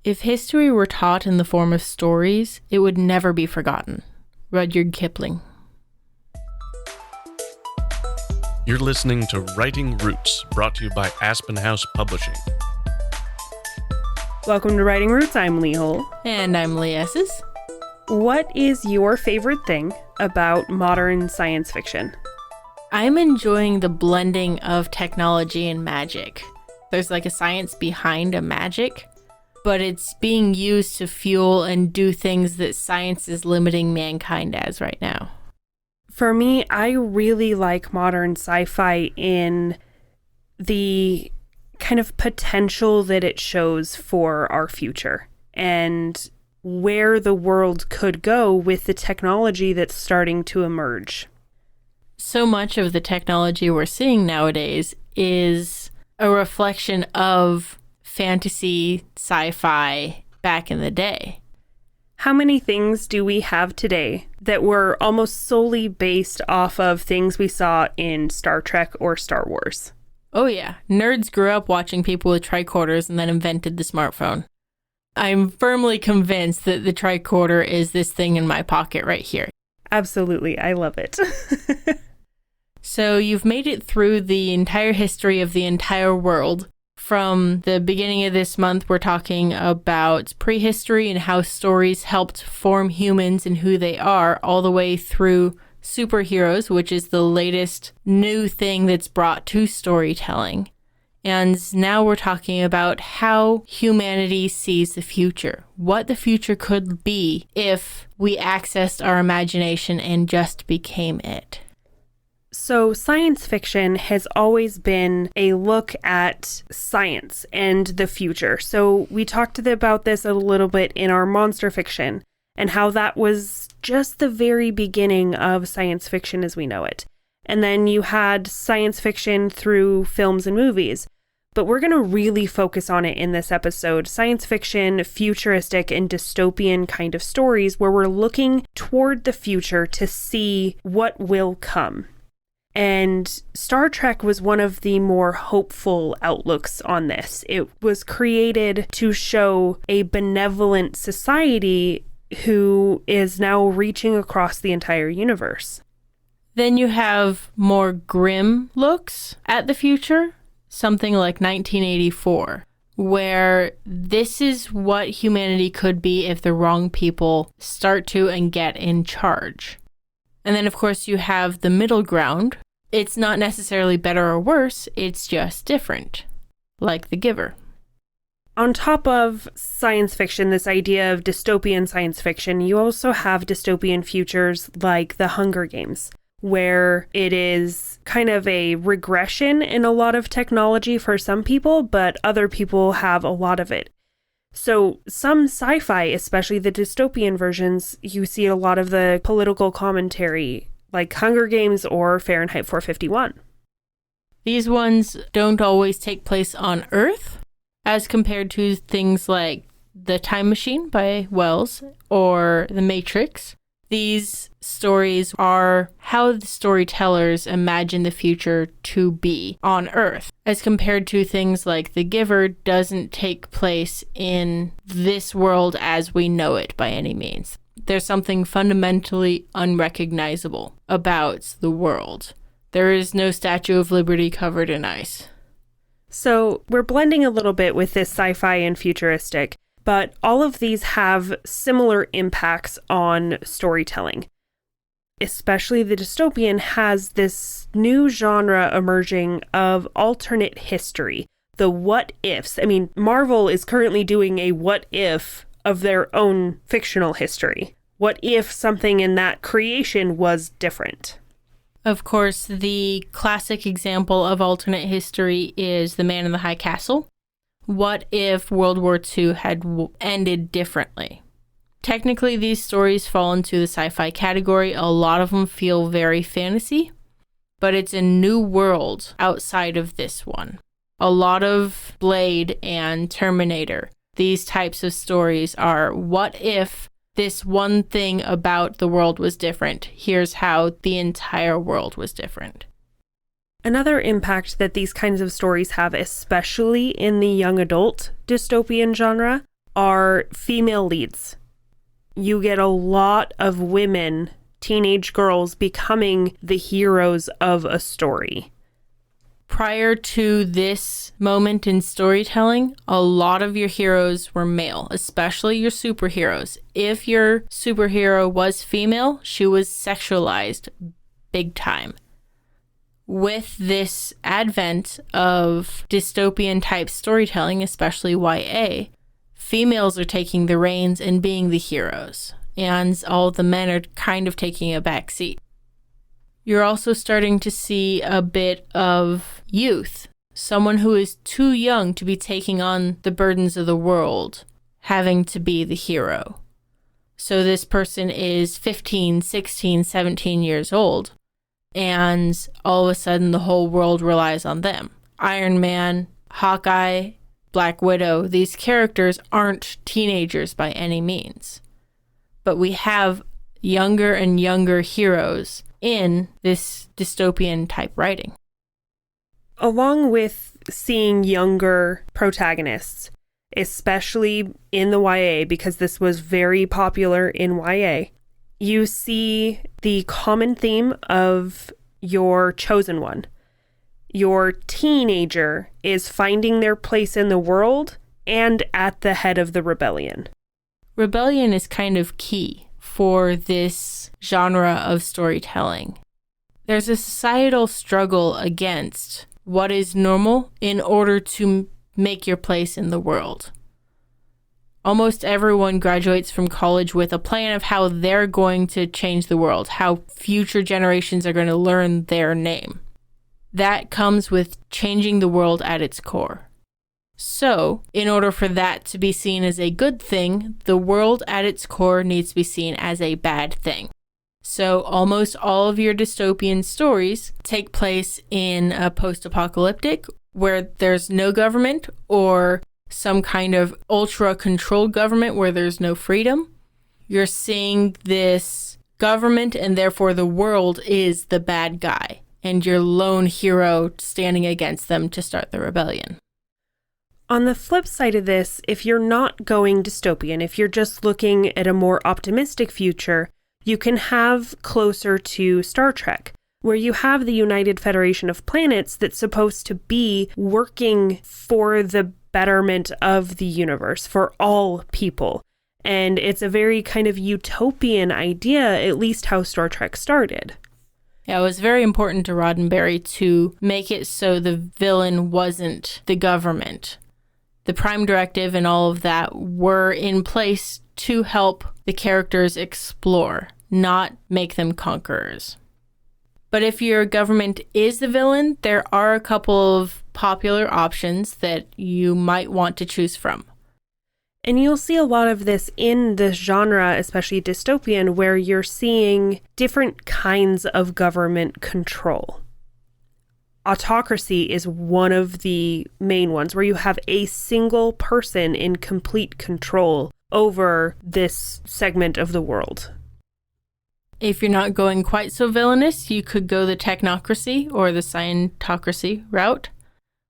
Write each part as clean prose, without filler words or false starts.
If history were taught in the form of stories, it would never be forgotten. Rudyard Kipling. You're listening to Writing Roots, brought to you by Aspen House Publishing. Welcome to Writing Roots. I'm Lee Hull. And I'm Lee Esses. What is your favorite thing about modern science fiction? I'm enjoying the blending of technology and magic. There's like a science behind a magic, but it's being used to fuel and do things that science is limiting mankind as right now. For me, I really like modern sci-fi in the kind of potential that it shows for our future and where the world could go with the technology that's starting to emerge. So much of the technology we're seeing nowadays is a reflection of fantasy, sci-fi back in the day. How many things do we have today that were almost solely based off of things we saw in Star Trek or Star Wars? Oh yeah, nerds grew up watching people with tricorders and then invented the smartphone. I'm firmly convinced that the tricorder is this thing in my pocket right here. Absolutely, I love it. So you've made it through the entire history of the entire world. From the beginning of this month, we're talking about prehistory and how stories helped form humans and who they are, all the way through superheroes, which is the latest new thing that's brought to storytelling. And now we're talking about how humanity sees the future, what the future could be if we accessed our imagination and just became it. So science fiction has always been a look at science and the future. So we talked about this a little bit in our monster fiction and how that was just the very beginning of science fiction as we know it. And then you had science fiction through films and movies. But we're going to really focus on it in this episode. Science fiction, futuristic, and dystopian kind of stories where we're looking toward the future to see what will come. And Star Trek was one of the more hopeful outlooks on this. It was created to show a benevolent society who is now reaching across the entire universe. Then you have more grim looks at the future, something like 1984, where this is what humanity could be if the wrong people start to and get in charge. And then, of course, you have the middle ground. It's not necessarily better or worse, it's just different, like The Giver. On top of science fiction, this idea of dystopian science fiction, you also have dystopian futures like The Hunger Games, where it is kind of a regression in a lot of technology for some people, but other people have a lot of it. So some sci-fi, especially the dystopian versions, you see a lot of the political commentary, like Hunger Games or Fahrenheit 451. These ones don't always take place on Earth, as compared to things like The Time Machine by Wells or The Matrix. These stories are how the storytellers imagine the future to be on Earth, as compared to things like The Giver doesn't take place in this world as we know it by any means. There's something fundamentally unrecognizable about the world. There is no Statue of Liberty covered in ice. So we're blending a little bit with this sci-fi and futuristic, but all of these have similar impacts on storytelling. Especially the dystopian has this new genre emerging of alternate history, the what ifs. I mean, Marvel is currently doing a what if of their own fictional history. What if something in that creation was different? Of course, the classic example of alternate history is The Man in the High Castle. What if World War II had ended differently? Technically, these stories fall into the sci-fi category. A lot of them feel very fantasy, but it's a new world outside of this one. A lot of Blade and Terminator. These types of stories are, what if this one thing about the world was different? Here's how the entire world was different. Another impact that these kinds of stories have, especially in the young adult dystopian genre, are female leads. You get a lot of women, teenage girls, becoming the heroes of a story. Prior to this moment in storytelling, a lot of your heroes were male, especially your superheroes. If your superhero was female, she was sexualized big time. With this advent of dystopian type storytelling, especially YA, females are taking the reins and being the heroes, and all the men are kind of taking a back seat. You're also starting to see a bit of youth, someone who is too young to be taking on the burdens of the world, having to be the hero. So this person is 15, 16, 17 years old, and all of a sudden the whole world relies on them. Iron Man, Hawkeye, Black Widow, these characters aren't teenagers by any means. But we have younger and younger heroes in this dystopian type writing. Along with seeing younger protagonists, especially in the YA, because this was very popular in YA, you see the common theme of your chosen one. Your teenager is finding their place in the world and at the head of the rebellion. Rebellion is kind of key for this genre of storytelling. There's a societal struggle against what is normal in order to make your place in the world. Almost everyone graduates from college with a plan of how they're going to change the world, how future generations are going to learn their name. That comes with changing the world at its core. So, in order for that to be seen as a good thing, the world at its core needs to be seen as a bad thing. So, almost all of your dystopian stories take place in a post-apocalyptic where there's no government, or some kind of ultra-controlled government where there's no freedom. You're seeing this government, and therefore the world is the bad guy, and your lone hero standing against them to start the rebellion. On the flip side of this, if you're not going dystopian, if you're just looking at a more optimistic future, you can have closer to Star Trek, where you have the United Federation of Planets that's supposed to be working for the betterment of the universe, for all people. And it's a very kind of utopian idea, at least how Star Trek started. Yeah, it was very important to Roddenberry to make it so the villain wasn't the government. The Prime Directive and all of that were in place to help the characters explore, not make them conquerors. But if your government is the villain, there are a couple of popular options that you might want to choose from. And you'll see a lot of this in this genre, especially dystopian, where you're seeing different kinds of government control. Autocracy is one of the main ones, where you have a single person in complete control over this segment of the world. If you're not going quite so villainous, you could go the technocracy or the scientocracy route,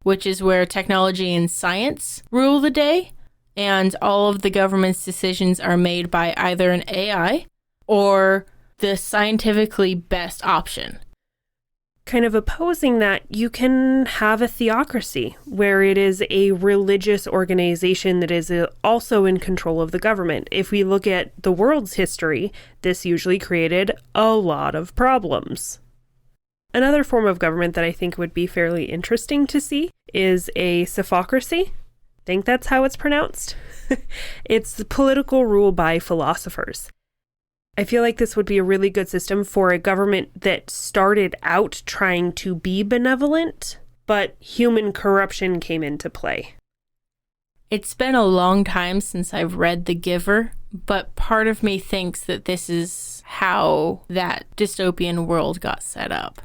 which is where technology and science rule the day, and all of the government's decisions are made by either an AI or the scientifically best option. Kind of opposing that, you can have a theocracy, where it is a religious organization that is also in control of the government. If we look at the world's history, this usually created a lot of problems. Another form of government that I think would be fairly interesting to see is a sophocracy. I think that's how it's pronounced. It's the political rule by philosophers. I feel like this would be a really good system for a government that started out trying to be benevolent, but human corruption came into play. It's been a long time since I've read The Giver, but part of me thinks that this is how that dystopian world got set up.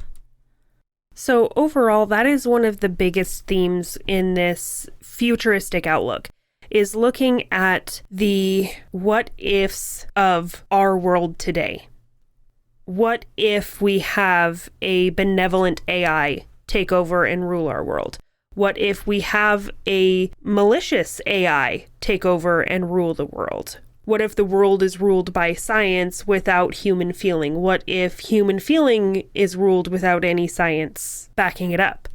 So overall, that is one of the biggest themes in this futuristic outlook, is looking at the what ifs of our world today. What if we have a benevolent AI take over and rule our world? What if we have a malicious AI take over and rule the world? What if the world is ruled by science without human feeling? What if human feeling is ruled without any science backing it up?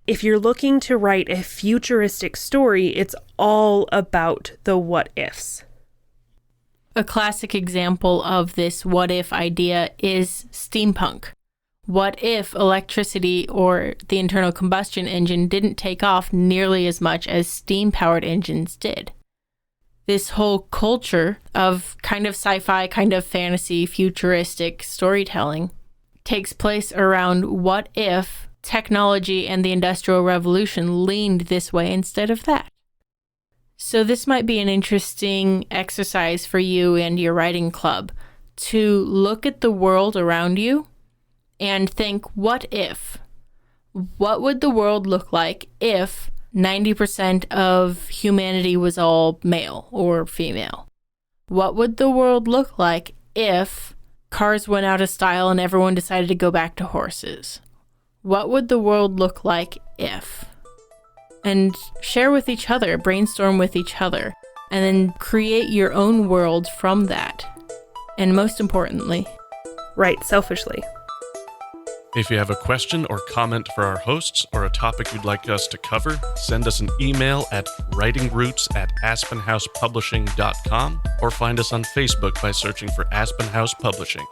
If you're looking to write a futuristic story, it's all about the what ifs. A classic example of this what if idea is steampunk. What if electricity or the internal combustion engine didn't take off nearly as much as steam-powered engines did? This whole culture of kind of sci-fi, kind of fantasy, futuristic storytelling takes place around what if technology and the Industrial Revolution leaned this way instead of that. So this might be an interesting exercise for you and your writing club to look at the world around you and think, what if? What would the world look like if 90% of humanity was all male or female? What would the world look like if cars went out of style and everyone decided to go back to horses? What would the world look like if? And share with each other, brainstorm with each other, and then create your own world from that. And most importantly, write selfishly. If you have a question or comment for our hosts or a topic you'd like us to cover, send us an email at writingroots@aspenhousepublishing.com or find us on Facebook by searching for Aspen House Publishing.